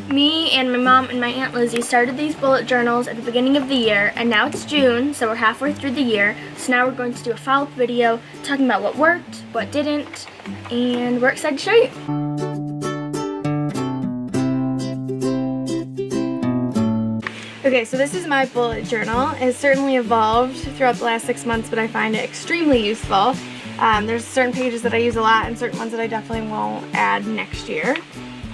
Me and my mom and my Aunt Lizzie started these bullet journals at the beginning of the year, and now it's June, so we're halfway through the year. So now we're going to do a follow-up video talking about what worked, what didn't, and we're excited to show you. Okay, so this is my bullet journal. It's certainly evolved throughout the last 6 months, but I find it extremely useful. There's certain pages that I use a lot and certain ones that I definitely won't add next year.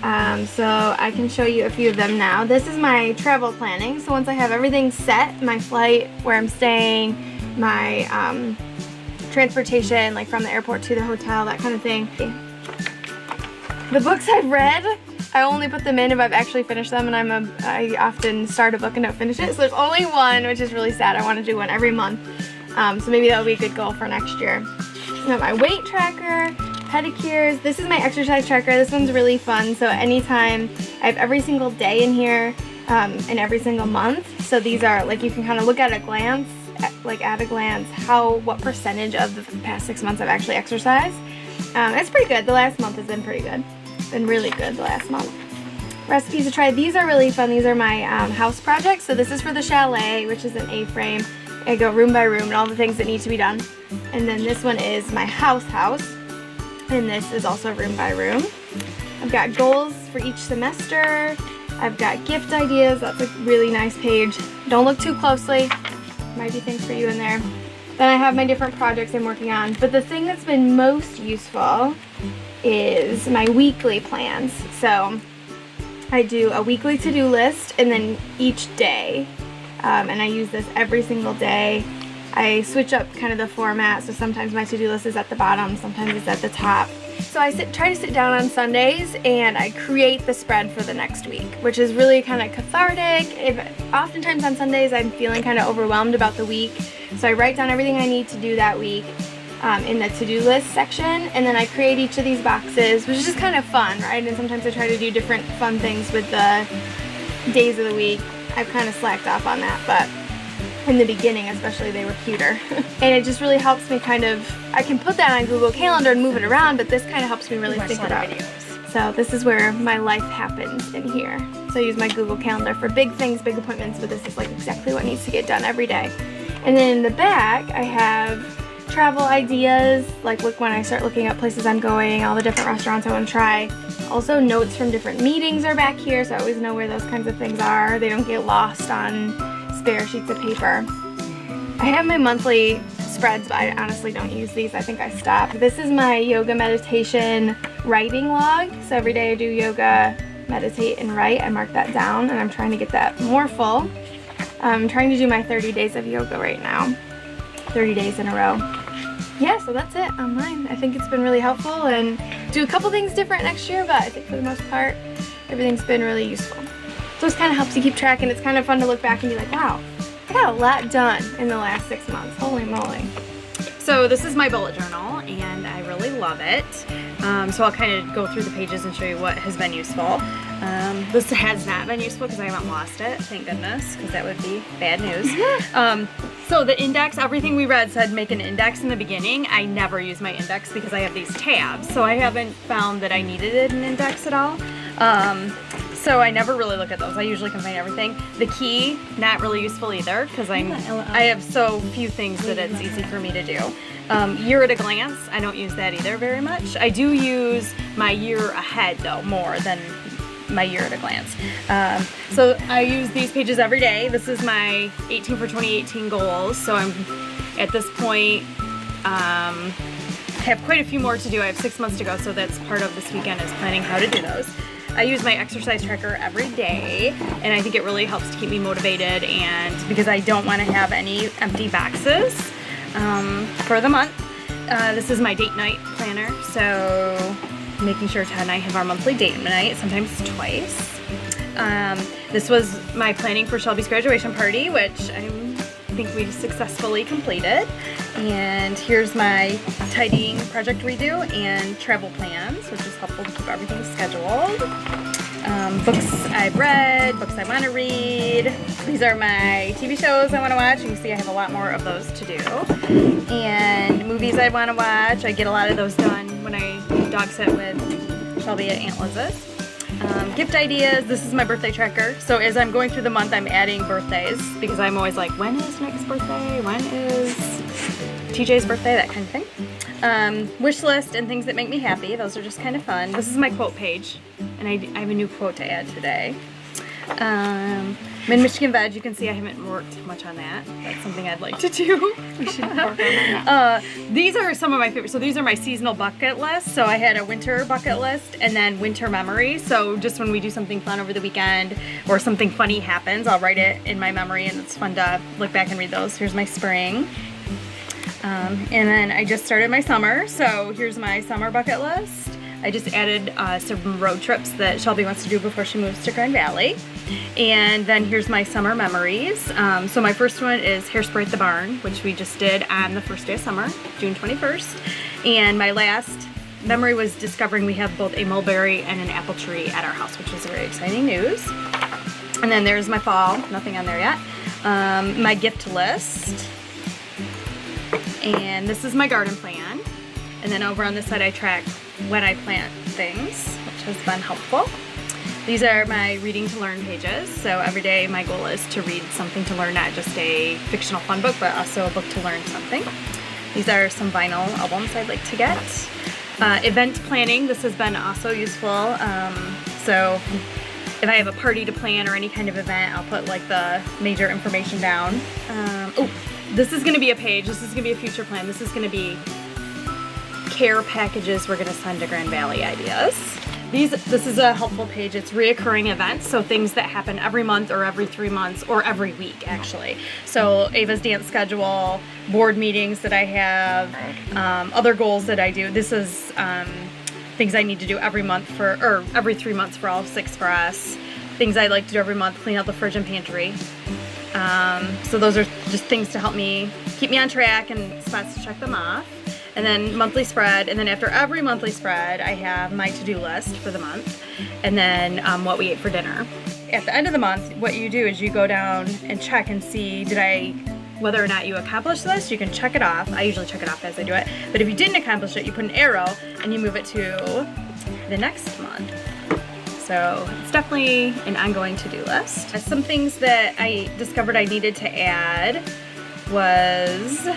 So I can show you a few of them now. This is my travel planning. So once I have everything set, my flight, where I'm staying, my transportation, like from the airport to the hotel, that kind of thing. The books I've read, I only put them in if I've actually finished them, and I often start a book and don't finish it. So there's only one, which is really sad. I want to do one every month. So maybe that would be a good goal for next year. I have my weight tracker, pedicures. This is my exercise tracker. This one's really fun. So anytime, I have every single day in here and every single month. So these are like, you can kind of look at a glance, what percentage of the past 6 months I've actually exercised. It's pretty good. The last month has been pretty good. Been really good the last month. Recipes to try. These are really fun. These are my house projects. So this is for the chalet, which is an A-frame. I go room by room and all the things that need to be done. And then this one is my house, and this is also room by room. I've got goals for each semester. I've got gift ideas. That's a really nice page. Don't look too closely. Might be things for you in there. Then I have my different projects I'm working on. But the thing that's been most useful is my weekly plans. So I do a weekly to-do list, and then each day. And I use this every single day. I switch up kind of the format, so sometimes my to-do list is at the bottom, sometimes it's at the top. So I try to sit down on Sundays and I create the spread for the next week, which is really kind of cathartic. Oftentimes on Sundays I'm feeling kind of overwhelmed about the week, so I write down everything I need to do that week in the to-do list section, and then I create each of these boxes, which is just kind of fun, right? And sometimes I try to do different fun things with the days of the week. I've kind of slacked off on that, but in the beginning especially they were cuter. And it just really helps me I can put that on Google Calendar and move it around, but this kind of helps me really think about it. So this is where my life happens in here. So I use my Google Calendar for big things, big appointments, but this is like exactly what needs to get done every day. And then in the back I have travel ideas, like when I start looking at places I'm going, all the different restaurants I want to try. Also notes from different meetings are back here, so I always know where those kinds of things are. They don't get lost on spare sheets of paper. I have my monthly spreads, but I honestly don't use these. I think I stopped. This is my yoga meditation writing log. So every day I do yoga, meditate, and write. I mark that down, and I'm trying to get that more full. I'm trying to do my 30 days of yoga right now. 30 days in a row. Yeah, so that's it on mine. I think it's been really helpful, and do a couple things different next year, but I think for the most part, everything's been really useful. So it kind of helps you keep track, and it's kind of fun to look back and be like, wow, I got a lot done in the last 6 months. Holy moly. So this is my bullet journal, and I really love it. So I'll kind of go through the pages and show you what has been useful. This has not been useful because I haven't lost it, thank goodness, because that would be bad news. So the index, everything we read said make an index in the beginning. I never use my index because I have these tabs, so I haven't found that I needed an index at all. So I never really look at those. I usually can find everything. The key, not really useful either, because I have so few things that it's easy for me to do. Year at a glance, I don't use that either very much. I do use my year ahead though, more than my year at a glance. So I use these pages every day. This is my 18 for 2018 goals. So I'm at this point, have quite a few more to do. I have 6 months to go, so that's part of this weekend is planning how to do those. I use my exercise tracker every day, and I think it really helps to keep me motivated, and because I don't want to have any empty boxes for the month. This is my date night planner, so making sure Todd and I have our monthly date night, sometimes twice. This was my planning for Shelby's graduation party, which I think we successfully completed. And here's my tidying project redo and travel plans, which is helpful to keep everything scheduled. Books I've read, books I want to read. These are my TV shows I want to watch. You can see I have a lot more of those to do. And movies I want to watch. I get a lot of those done when I dog sit with Shelby at Aunt Liz's. Gift ideas. This is my birthday tracker. So as I'm going through the month, I'm adding birthdays because I'm always like, when is Nick's birthday? When is TJ's birthday? That kind of thing. Wish list and things that make me happy. Those are just kind of fun. This is my quote page, and I have a new quote to add today. I'm in Michigan Veg. You can see I haven't worked much on that. That's something I'd like to do. We should work on that. These are some of my favorites. So these are my seasonal bucket list. So I had a winter bucket list and then winter memories. So just when we do something fun over the weekend or something funny happens, I'll write it in my memory, and it's fun to look back and read those. Here's my spring. And then I just started my summer. So here's my summer bucket list. I just added some road trips that Shelby wants to do before she moves to Grand Valley. And then here's my summer memories. So my first one is Hairspray at the Barn, which we just did on the first day of summer, June 21st. And my last memory was discovering we have both a mulberry and an apple tree at our house, which was very exciting news. And then there's my fall, nothing on there yet. My gift list. And this is my garden plan. And then over on this side I track when I plant things, which has been helpful. These are my reading to learn pages. So every day my goal is to read something to learn, not just a fictional fun book, but also a book to learn something. These are some vinyl albums I'd like to get. Event planning, this has been also useful. So if I have a party to plan or any kind of event, I'll put like the major information down. Oh, this is gonna be a page, this is gonna be a future plan. This is gonna be care packages we're gonna send to Grand Valley ideas. This is a helpful page. It's reoccurring events, so things that happen every month or every 3 months or every week actually. So Ava's dance schedule, board meetings that I have, other goals that I do. This is things I need to do every month or every 3 months for all 6 for us. Things I like to do every month, clean out the fridge and pantry. So those are just things to help me keep me on track and spots to check them off. And then monthly spread, and then after every monthly spread I have my to-do list for the month, and then what we ate for dinner. At the end of the month, what you do is you go down and check and see whether or not you accomplished this. You can check it off. I usually check it off as I do it, but if you didn't accomplish it, you put an arrow and you move it to the next month. So it's definitely an ongoing to-do list. Some things that I discovered I needed to add was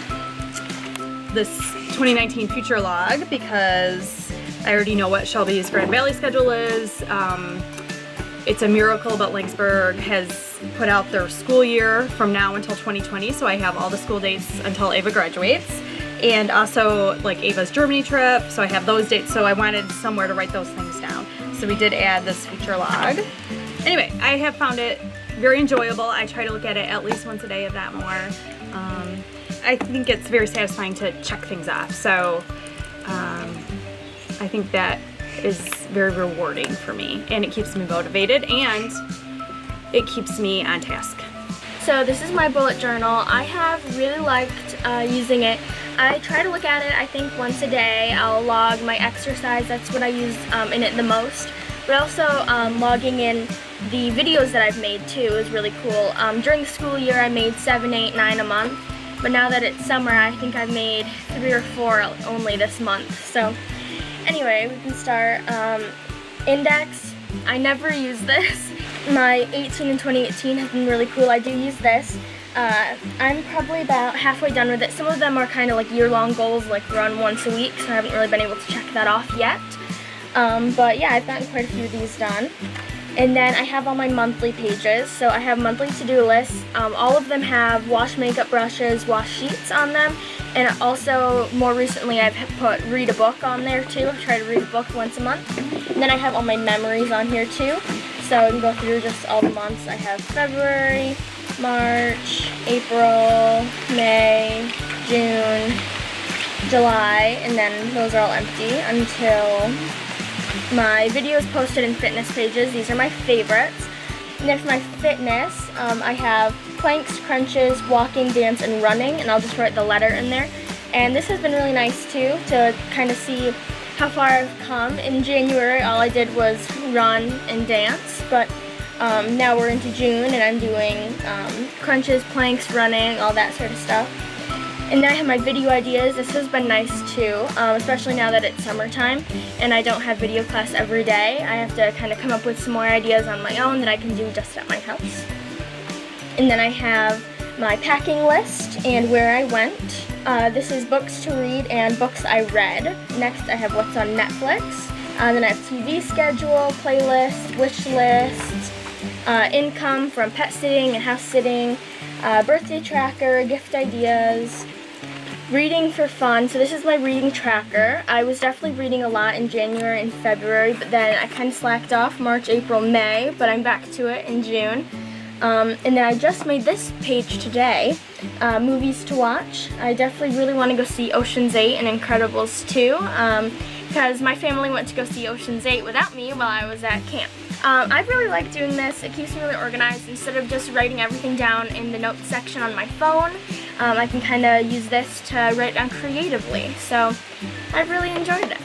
this 2019 future log, because I already know what Shelby's Grand Valley schedule is. It's a miracle, but Lynxburg has put out their school year from now until 2020, so I have all the school dates until Ava graduates, and also like Ava's Germany trip, so I have those dates, so I wanted somewhere to write those things down. So we did add this future log. Anyway, I have found it very enjoyable. I try to look at it at least once a day, if not more. I think it's very satisfying to check things off, so I think that is very rewarding for me, and it keeps me motivated and it keeps me on task. So this is my bullet journal. I have really liked using it. I try to look at it, I think, once a day. I'll log my exercise, that's what I use in it the most. But also logging in the videos that I've made too is really cool. During the school year I made 7, 8, 9 a month. But now that it's summer, I think I've made 3 or 4 only this month. So anyway, we can start. Index, I never use this. My 18 and 2018 have been really cool. I do use this. I'm probably about halfway done with it. Some of them are kind of like year-long goals, like run once a week, so I haven't really been able to check that off yet. But yeah, I've gotten quite a few of these done. And then I have all my monthly pages. So I have monthly to-do lists. All of them have wash makeup brushes, wash sheets on them. And also, more recently, I've put read a book on there too. I try to read a book once a month. And then I have all my memories on here too. So I can go through just all the months. I have February, March, April, May, June, July, and then those are all empty until my videos posted in fitness pages. These are my favorites. And then for my fitness, I have planks, crunches, walking, dance, and running, and I'll just write the letter in there. And this has been really nice too, to kind of see how far I've come. In January, all I did was run and dance, but now we're into June and I'm doing crunches, planks, running, all that sort of stuff. And then I have my video ideas. This has been nice too, especially now that it's summertime and I don't have video class every day. I have to kind of come up with some more ideas on my own that I can do just at my house. And then I have my packing list and where I went. This is books to read and books I read. Next I have what's on Netflix. Then I have TV schedule, playlist, wish list, income from pet sitting and house sitting, birthday tracker, gift ideas, reading for fun. So this is my reading tracker. I was definitely reading a lot in January and February, but then I kind of slacked off March, April, May, but I'm back to it in June. And then I just made this page today, movies to watch. I definitely really want to go see Ocean's 8 and Incredibles 2, because my family went to go see Ocean's 8 without me while I was at camp. I really like doing this. It keeps me really organized. Instead of just writing everything down in the notes section on my phone, I can kind of use this to write down creatively. So I've really enjoyed it.